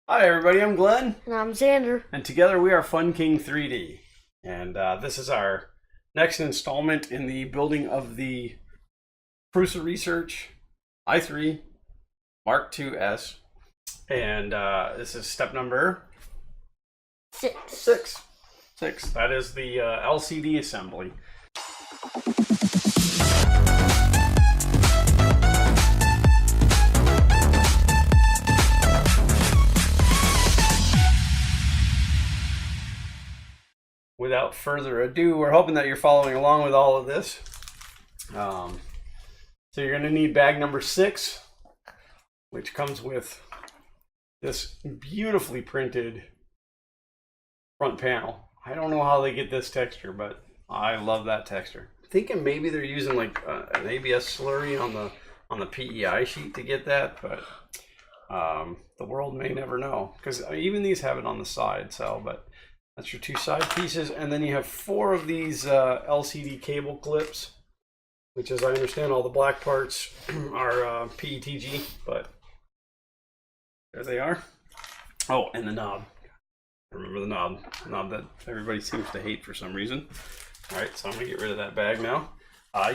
Hi everybody, I'm Glenn, And I'm Xander. and together we are Fun King 3D. And this is our next installment in the building of the Prusa Research i3 Mk2s. And this is step number Six. six. That is the LCD assembly. Without further ado, we're hoping that you're following along with all of this. So you're going to need bag number 6, which comes with this beautifully printed front panel. I don't know how they get this texture, but I love that texture. I'm thinking maybe they're using like an ABS slurry on the PEI sheet to get that, but the world may never know, because even these have it on the side. So, but that's your 2 side pieces, and then you have 4 of these LCD cable clips, which, as I understand, all the black parts are PETG, but there they are. Oh, and the knob. Remember the knob that everybody seems to hate for some reason. All right, so I'm gonna get rid of that bag now.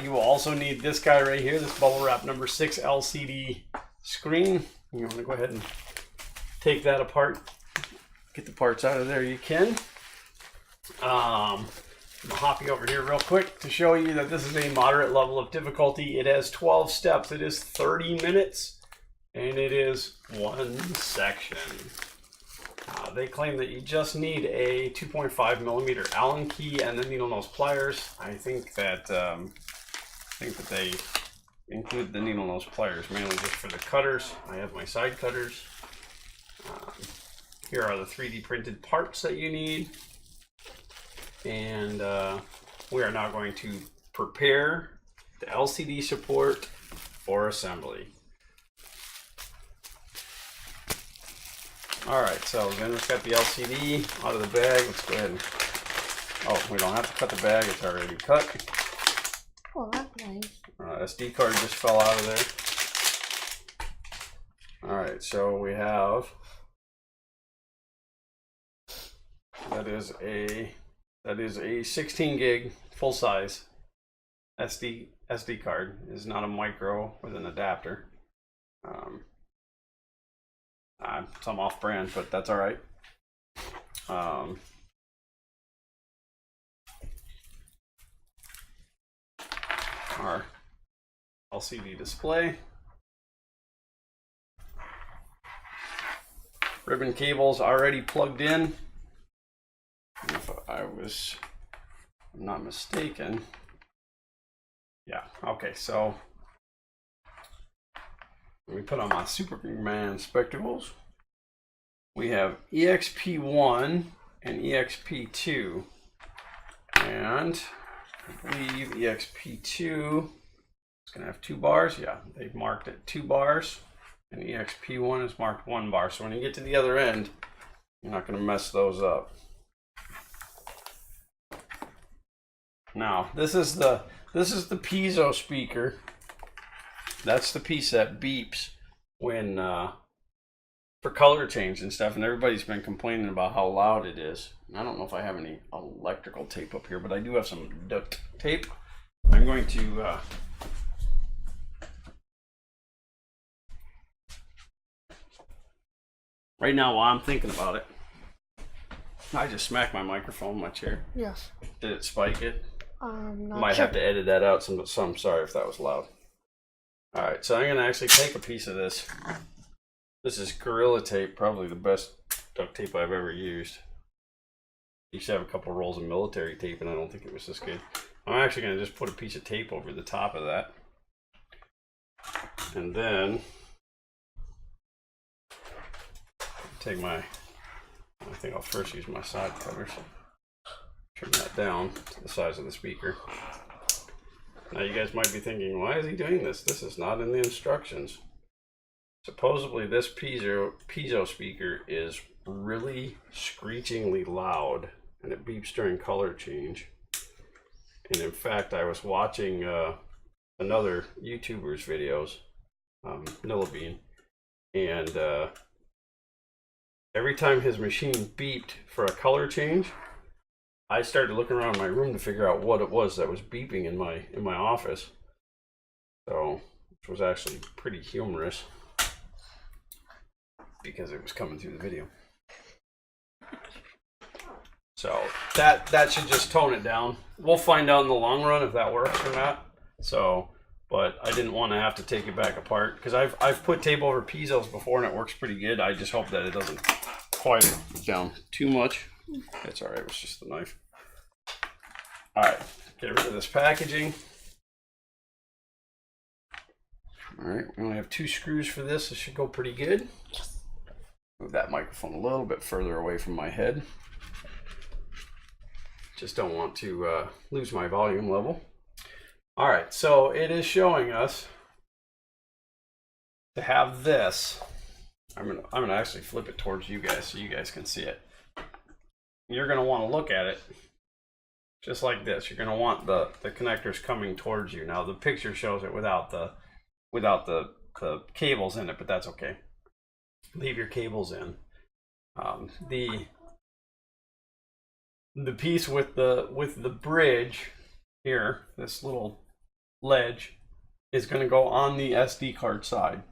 You will also need this guy right here, this bubble wrap number 6 LCD screen. You want to go ahead and take that apart. Get the parts out of there you can. I'm gonna hop you over here real quick to show you that this is a moderate level of difficulty. It has 12 steps. It is 30 minutes, and it is 1 section. They claim that you just need a 2.5 millimeter Allen key and the needle nose pliers. I think that they include the needle nose pliers mainly just for the cutters. I have my side cutters. Here are the 3D printed parts that you need. And we are now going to prepare the LCD support for assembly. All right, so then we've got the LCD out of the bag. Let's go ahead and, oh, we don't have to cut the bag, it's already cut. Oh, that's nice. SD card just fell out of there. All right, so we have, that is a 16 gig full size SD card. It is not a micro with an adapter. Some off brand, but that's all right. Our LCD display. Ribbon cables already plugged in. If I'm not mistaken. Yeah, okay, so let me put on my Superman spectacles. We have EXP1 and EXP2, and I believe EXP2 is going to have 2 bars. Yeah, they've marked it 2 bars, and EXP1 is marked 1 bar. So when you get to the other end, you're not going to mess those up. Now, this is the piezo speaker. That's the piece that beeps when for color change and stuff, and everybody's been complaining about how loud it is. I don't know if I have any electrical tape up here, but I do have some duct tape. I'm going to right now, while I'm thinking about it, I just smacked my microphone in my chair. Yes. Did it spike it? Not Might sure. have to edit that out some. I'm sorry if that was loud. All right, so I'm going to actually take a piece of this. This is Gorilla Tape, probably the best duct tape I've ever used. I used to have a couple rolls of military tape, and I don't think it was this good. I'm actually going to just put a piece of tape over the top of that. And then take I think I'll first use my side cutters. Turn that down to the size of the speaker. Now you guys might be thinking, why is he doing this? This is not in the instructions. Supposedly this piezo speaker is really screechingly loud, and it beeps during color change. And in fact, I was watching another YouTuber's videos, Nilla Bean, and every time his machine beeped for a color change, I started looking around my room to figure out what it was that was beeping in my office. So, which was actually pretty humorous because it was coming through the video. So that should just tone it down. We'll find out in the long run if that works or not. So, but I didn't want to have to take it back apart because I've put tape over piezos before and it works pretty good. I just hope that it doesn't quiet down too much. It's all right. It was just the knife. All right, get rid of this packaging. All right, we only have 2 screws for this. This should go pretty good. Move that microphone a little bit further away from my head. Just don't want to lose my volume level. All right, so it is showing us to have this. I'm gonna actually flip it towards you guys so you guys can see it. You're gonna want to look at it just like this. You're gonna want the connectors coming towards you. Now the picture shows it without the cables in it, but that's okay. Leave your cables in. The piece with the bridge here, this little ledge, is going to go on the SD card side,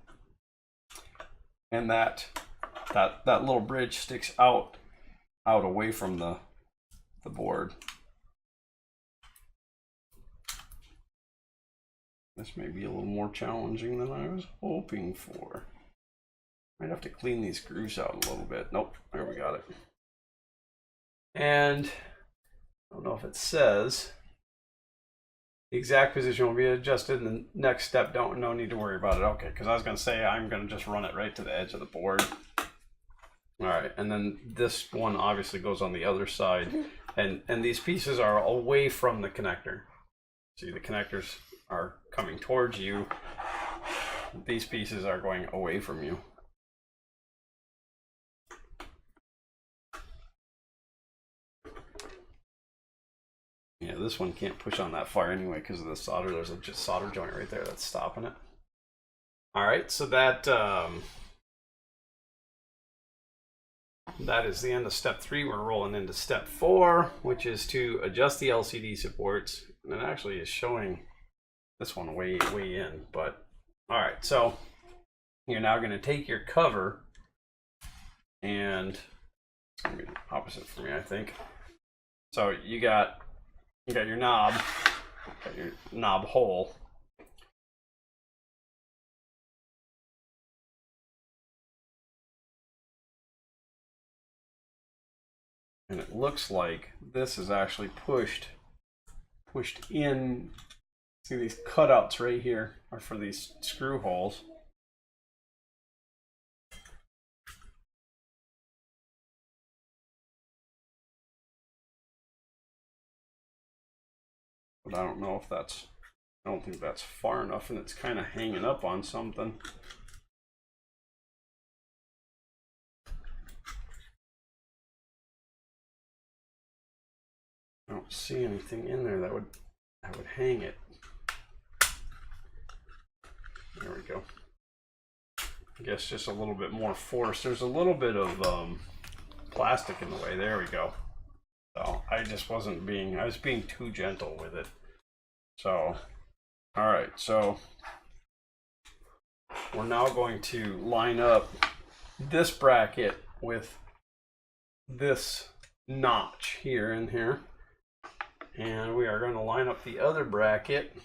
and that little bridge sticks out away from the board. This may be a little more challenging than I was hoping for. Might have to clean these grooves out a little bit. Nope, there we got it. And I don't know if it says the exact position will be adjusted in the next step. No need to worry about it. Okay, because I was going to say I'm going to just run it right to the edge of the board. All right, and then this one obviously goes on the other side, and these pieces are away from the connector. See, the connectors are coming towards you. These pieces are going away from you. Yeah, this one can't push on that far anyway because of the solder. There's a just solder joint right there that's stopping it. All right, so that is the end of step 3. We're rolling into step 4, which is to adjust the LCD supports. And it actually is showing this one way in, but all right. So you're now going to take your cover, and it's going to be the opposite for me, I think. So you got your knob, hole. And it looks like this is actually pushed in. See, these cutouts right here are for these screw holes. But I don't know if I don't think that's far enough, and it's kind of hanging up on something. I don't see anything in there that would hang it. There we go. I guess just a little bit more force. There's a little bit of plastic in the way. There we go. So I just wasn't being, I was being too gentle with it. So, all right. So we're now going to line up this bracket with this notch here in here. And we are going to line up the other bracket,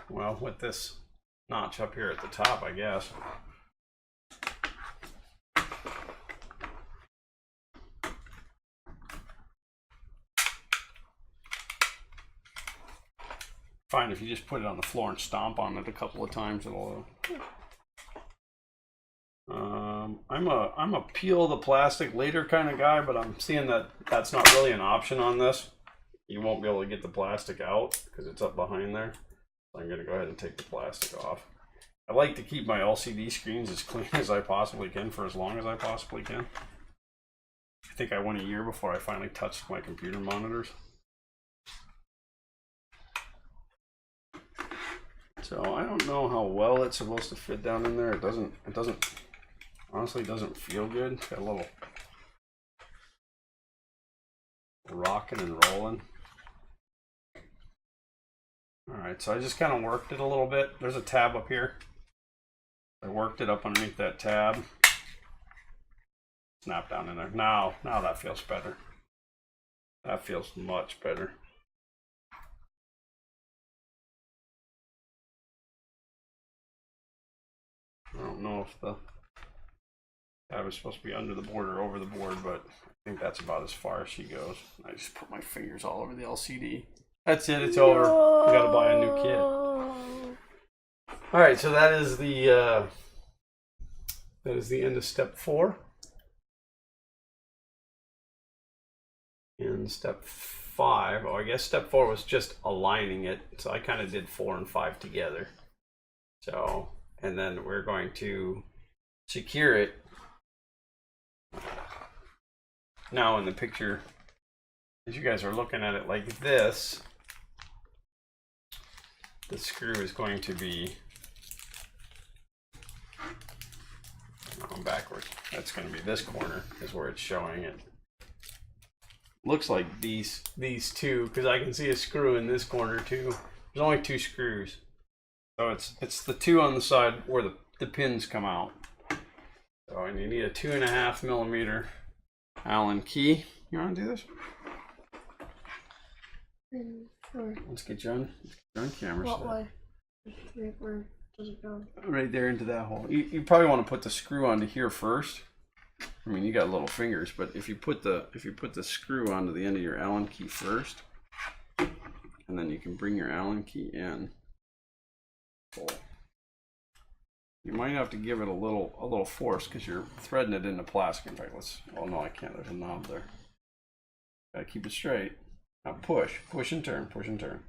well, with this notch up here at the top, I guess. Fine, if you just put it on the floor and stomp on it a couple of times, it'll. I'm a peel the plastic later kind of guy, but I'm seeing that that's not really an option on this. You won't be able to get the plastic out because it's up behind there. So I'm going to go ahead and take the plastic off. I like to keep my LCD screens as clean as I possibly can for as long as I possibly can. I think I went a year before I finally touched my computer monitors. So I don't know how well it's supposed to fit down in there. It doesn't Honestly, it doesn't feel good. It's got a little rocking and rolling. Alright, so I just kind of worked it a little bit. There's a tab up here. I worked it up underneath that tab. Snap down in there. Now that feels better. That feels much better. I don't know if the tab is supposed to be under the board or over the board, but I think that's about as far as she goes. I just put my fingers all over the LCD. That's it, it's over. We gotta buy a new kit. Alright, so that is the end of step 4. And step 5, I guess step 4 was just aligning it. So I kind of did 4 and 5 together. So, and then we're going to secure it. Now in the picture, as you guys are looking at it like this, the screw is going to be going backwards. That's going to be this corner is where it's showing it. Looks like these two, because I can see a screw in this corner too. There's only 2 screws, so it's the 2 on the side where the pins come out. So, and you need a 2.5 millimeter Allen key. You want to do this? Sure. Let's get you on camera. What way? Where does it go? Right there into that hole. You probably want to put the screw onto here first. I mean, you got little fingers, but if you put the screw onto the end of your Allen key first, and then you can bring your Allen key in. Pull. You might have to give it a little force because you're threading it into plastic. In fact, oh no, I can't. There's a knob there. Gotta keep it straight. Now push and turn, push and turn.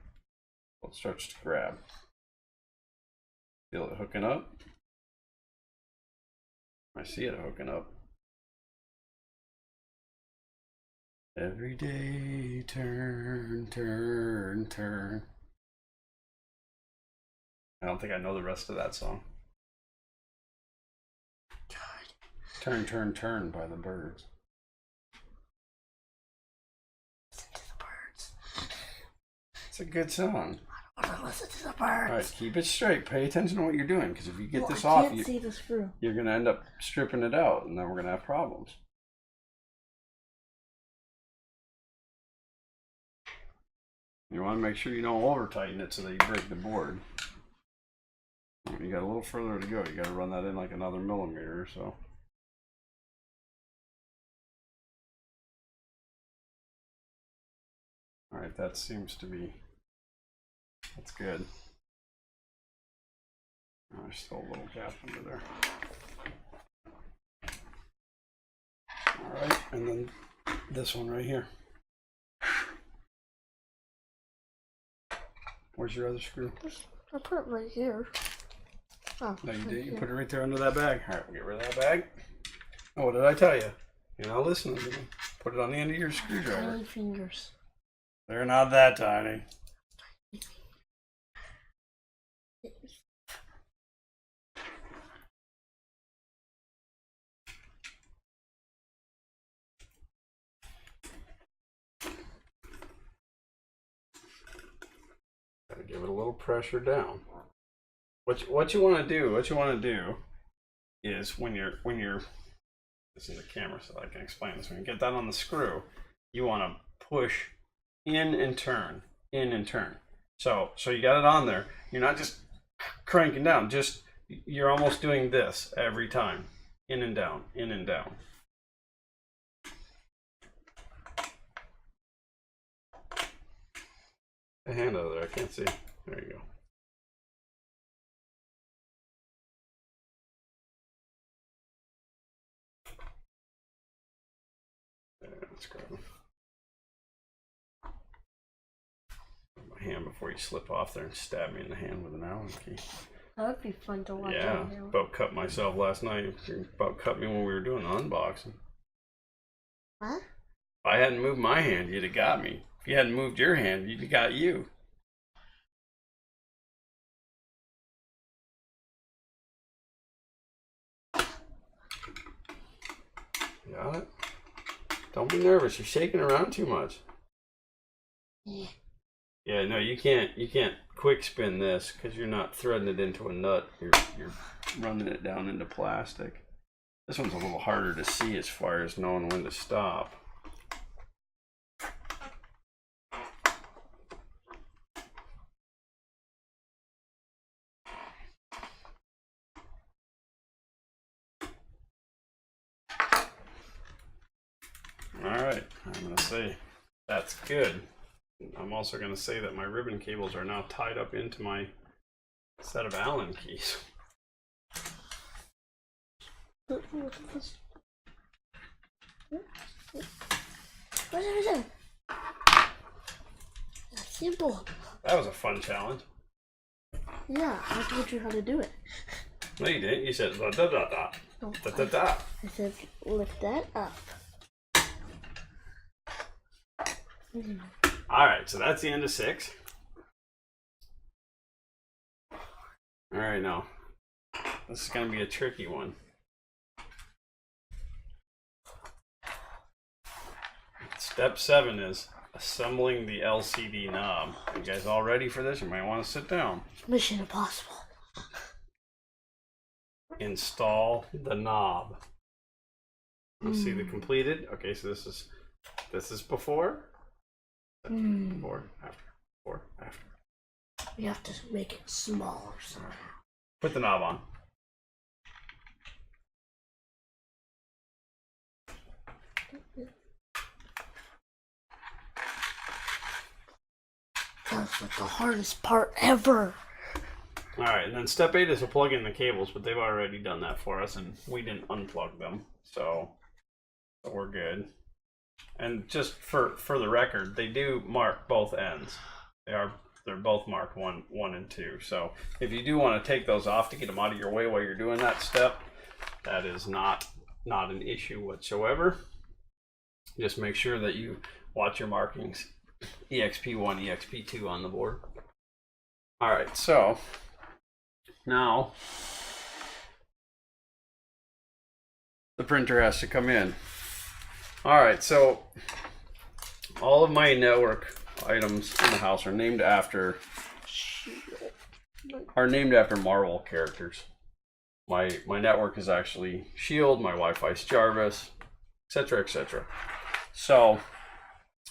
It starts to grab. Feel it hooking up. I see it hooking up. Every day, turn, turn, turn. I don't think I know the rest of that song. Turn, turn, turn by the Birds. Listen to the birds. It's a good song. I want to listen to the birds. All right, keep it straight. Pay attention to what you're doing, because if you get this I off, can't see the screw. you're going to end up stripping it out, and then we're going to have problems. You want to make sure you don't over tighten it so that you break the board. You got a little further to go. You got to run that in like another millimeter or so. All right, that seems to be, that's good. Oh, there's still a little gap under there. All right, and then this one right here. Where's your other screw? I put it right here. Oh, No, you right did. You here. put it right there under that bag. All right, we'll get rid of that bag. Oh, what did I tell you? You're not listening to me. Put it on the end of your screwdriver. Tiny fingers. They're not that tiny. Gotta give it a little pressure down. What you want to do is when you're this is the camera so I can explain this. When you get that on the screw, you want to push in and turn, in and turn. So you got it on there. You're not just cranking down. Just you're almost doing this every time, in and down, in and down. A hand out of there. I can't see. There you go. Let's grab him. My hand before you slip off there and stab me in the hand with an Allen key. That would be fun to watch. Yeah, about cut myself last night. About cut me when we were doing the unboxing. What? If I hadn't moved my hand, you'd have got me. If you hadn't moved your hand, you'd have got you. Got it? Don't be nervous. You're shaking around too much. Yeah. Yeah, no, you can't quick spin this because you're not threading it into a nut. You're running it down into plastic. This one's a little harder to see as far as knowing when to stop. Alright, I'm going to say that's good. I'm also going to say that my ribbon cables are now tied up into my set of Allen keys. What is it? That's simple. That was a fun challenge. Yeah, I told you how to do it. No, you didn't. You said da da da da. No, Da da da. I said lift that up. Alright, so that's the end of 6. Alright, now. This is going to be a tricky one. Step 7 is assembling the LCD knob. You guys all ready for this? You might want to sit down. Mission Impossible. Install the knob. Let's see the completed. Okay, so this is before. Before, after, before, after. We have to make it smaller somehow. Put the knob on. That's like the hardest part ever. Alright, and then step 8 is to plug in the cables, but they've already done that for us and we didn't unplug them, so we're good. And just for the record, they do mark both ends. They're both marked 1 and 2. So if you do want to take those off to get them out of your way while you're doing that step, that is not an issue whatsoever. Just make sure that you watch your markings, EXP1, EXP2 on the board. All right, so now the printer has to come in. All right, so all of my network items in the house are named after Marvel characters. My network is actually Shield, my Wi-Fi's Jarvis, etc., etc. So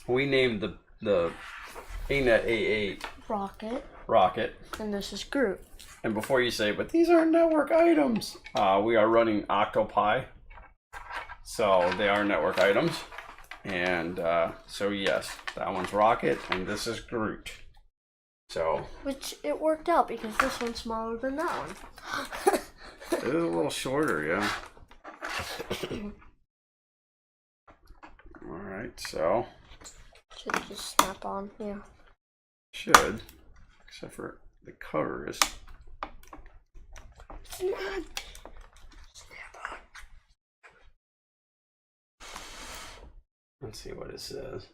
we named the ANET A8 Rocket. And this is Groot. And before you say, but these aren't network items, we are running Octopi. So they are network items. And so yes, that one's Rocket and this is Groot. So Which it worked out because this one's smaller than that one. it is a little shorter, yeah. Alright, so Should just snap on, yeah. should, except for the cover is Snap on. let's see what it says.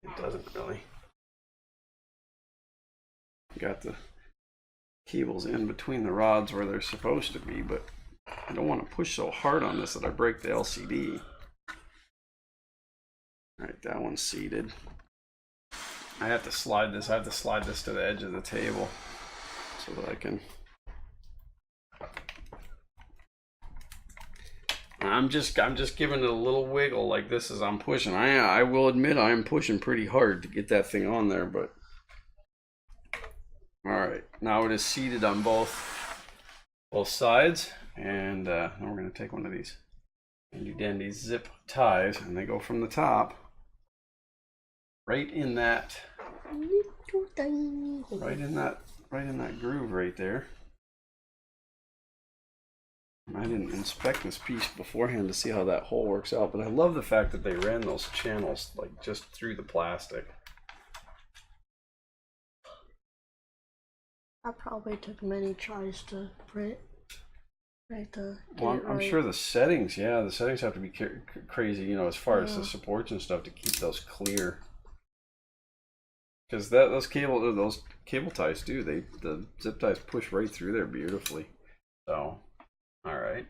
It doesn't really. Got the cables in between the rods where they're supposed to be, but I don't want to push so hard on this that I break the LCD. Alright, that one's seated. I have to slide this to the edge of the table so that I can. I'm just giving it a little wiggle like this as I'm pushing. I will admit I am pushing pretty hard to get that thing on there, but all right, now it is seated on both sides, and then we're going to take one of these handy dandy zip ties, and they go from the top right in that groove right there. I didn't inspect this piece beforehand to see how that hole works out, but I love the fact that they ran those channels like just through the plastic. That probably took many tries to print. Right, Well, I'm sure the settings have to be crazy, you know, as far as the supports and stuff to keep those clear. Because those cable ties the zip ties push right through there beautifully. So, all right.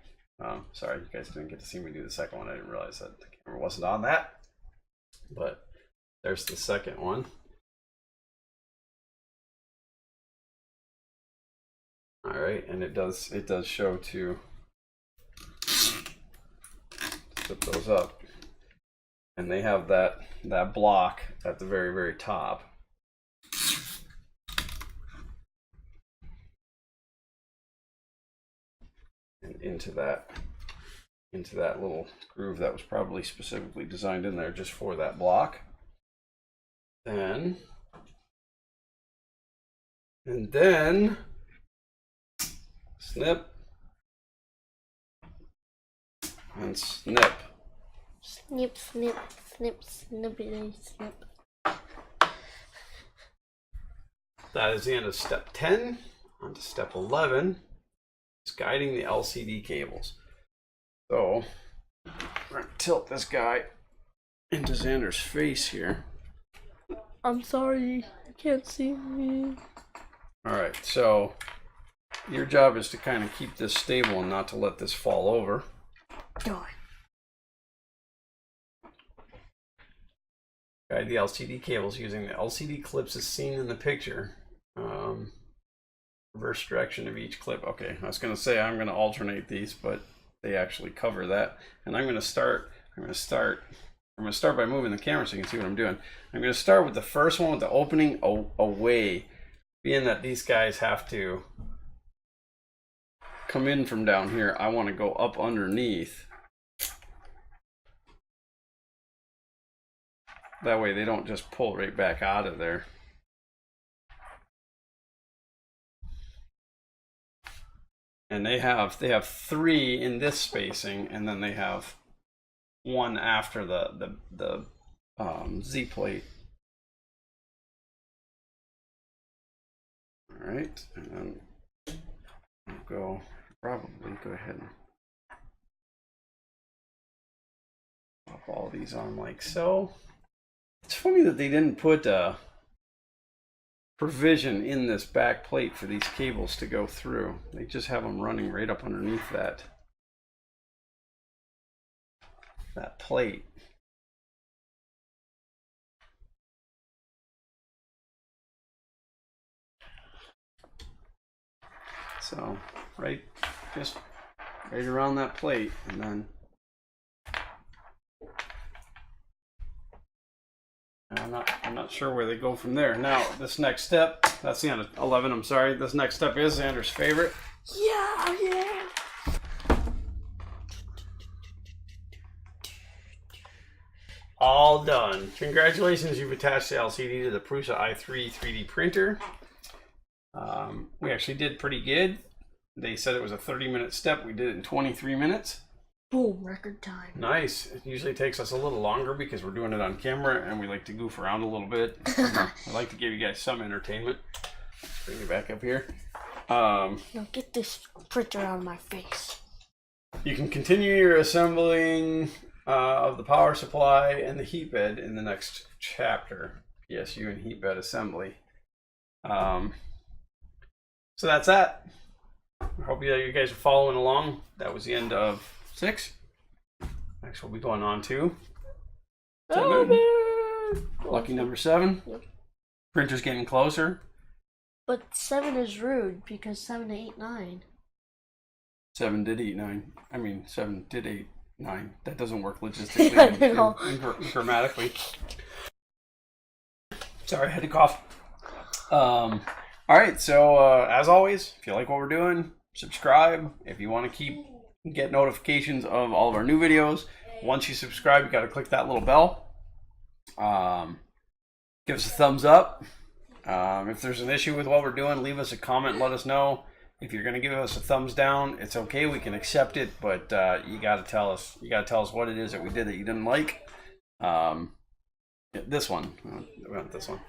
Sorry, you guys didn't get to see me do the second one. I didn't realize that the camera wasn't on that. But there's the second one. All right, and it does show to flip those up, and they have that block at the very top. And into that little groove that was probably specifically designed in there just for that block. And then snip and snip. Snip, snip, snip, snippity, snip. That is the end of step 10. On to step 11. It's guiding the LCD cables. So we're going to tilt this guy into Xander's face here. I'm sorry, you can't see me. All right, so your job is to kind of keep this stable and not to let this fall over. Darn. Guide the LCD cables using the LCD clips as seen in the picture. Reverse direction of each clip. Okay, I was going to say I'm going to alternate these, but they actually cover that. And I'm going to start by moving the camera so you can see what I'm doing. I'm going to start with the first one with the opening away, being that these guys have to come in from down here. I want to go up underneath. That way they don't just pull right back out of there. And they have 3 in this spacing, and then they have 1 after the Z plate. All right, and then I'll probably go ahead and pop all these on like so. It's funny that they didn't put provision in this back plate for these cables to go through. They just have them running right up underneath that plate. So just right around that plate, and then I'm not sure where they go from there. Now, this next step, that's the end of 11, I'm sorry. This next step is Xander's favorite. Yeah. All done. Congratulations, you've attached the LCD to the Prusa i3 3D printer. We actually did pretty good. They said it was a 30-minute step. We did it in 23 minutes. Boom, record time. Nice. It usually takes us a little longer because we're doing it on camera and we like to goof around a little bit. I like to give you guys some entertainment. Bring you back up here. Now get this printer out of my face. You can continue your assembling of the power supply and the heat bed in the next chapter. PSU and heat bed assembly. So that's that. I hope you guys are following along. That was the end of 6. Next we'll be going on to 7. Lucky number 7. Yep. Printer's getting closer. But 7 is rude because 7 to 8, 9. 7 did eat 9. I mean, 7 did 8, 9. That doesn't work logistically and grammatically. Sorry, I had to cough. All right, so as always, if you like what we're doing, subscribe. If you want to get notifications of all of our new videos, once you subscribe, you got to click that little bell. Give us a thumbs up. If there's an issue with what we're doing, leave us a comment, let us know. If you're going to give us a thumbs down, it's okay, we can accept it, but you got to tell us what it is that we did that you didn't like. This one. We want this one.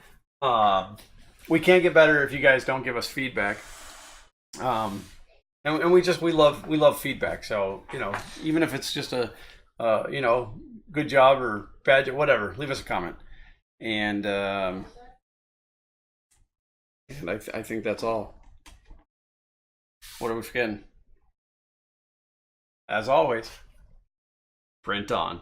We can't get better if you guys don't give us feedback. And we love feedback. So, even if it's just a good job or bad job, whatever, leave us a comment. And I think that's all. What are we forgetting? as always, print on.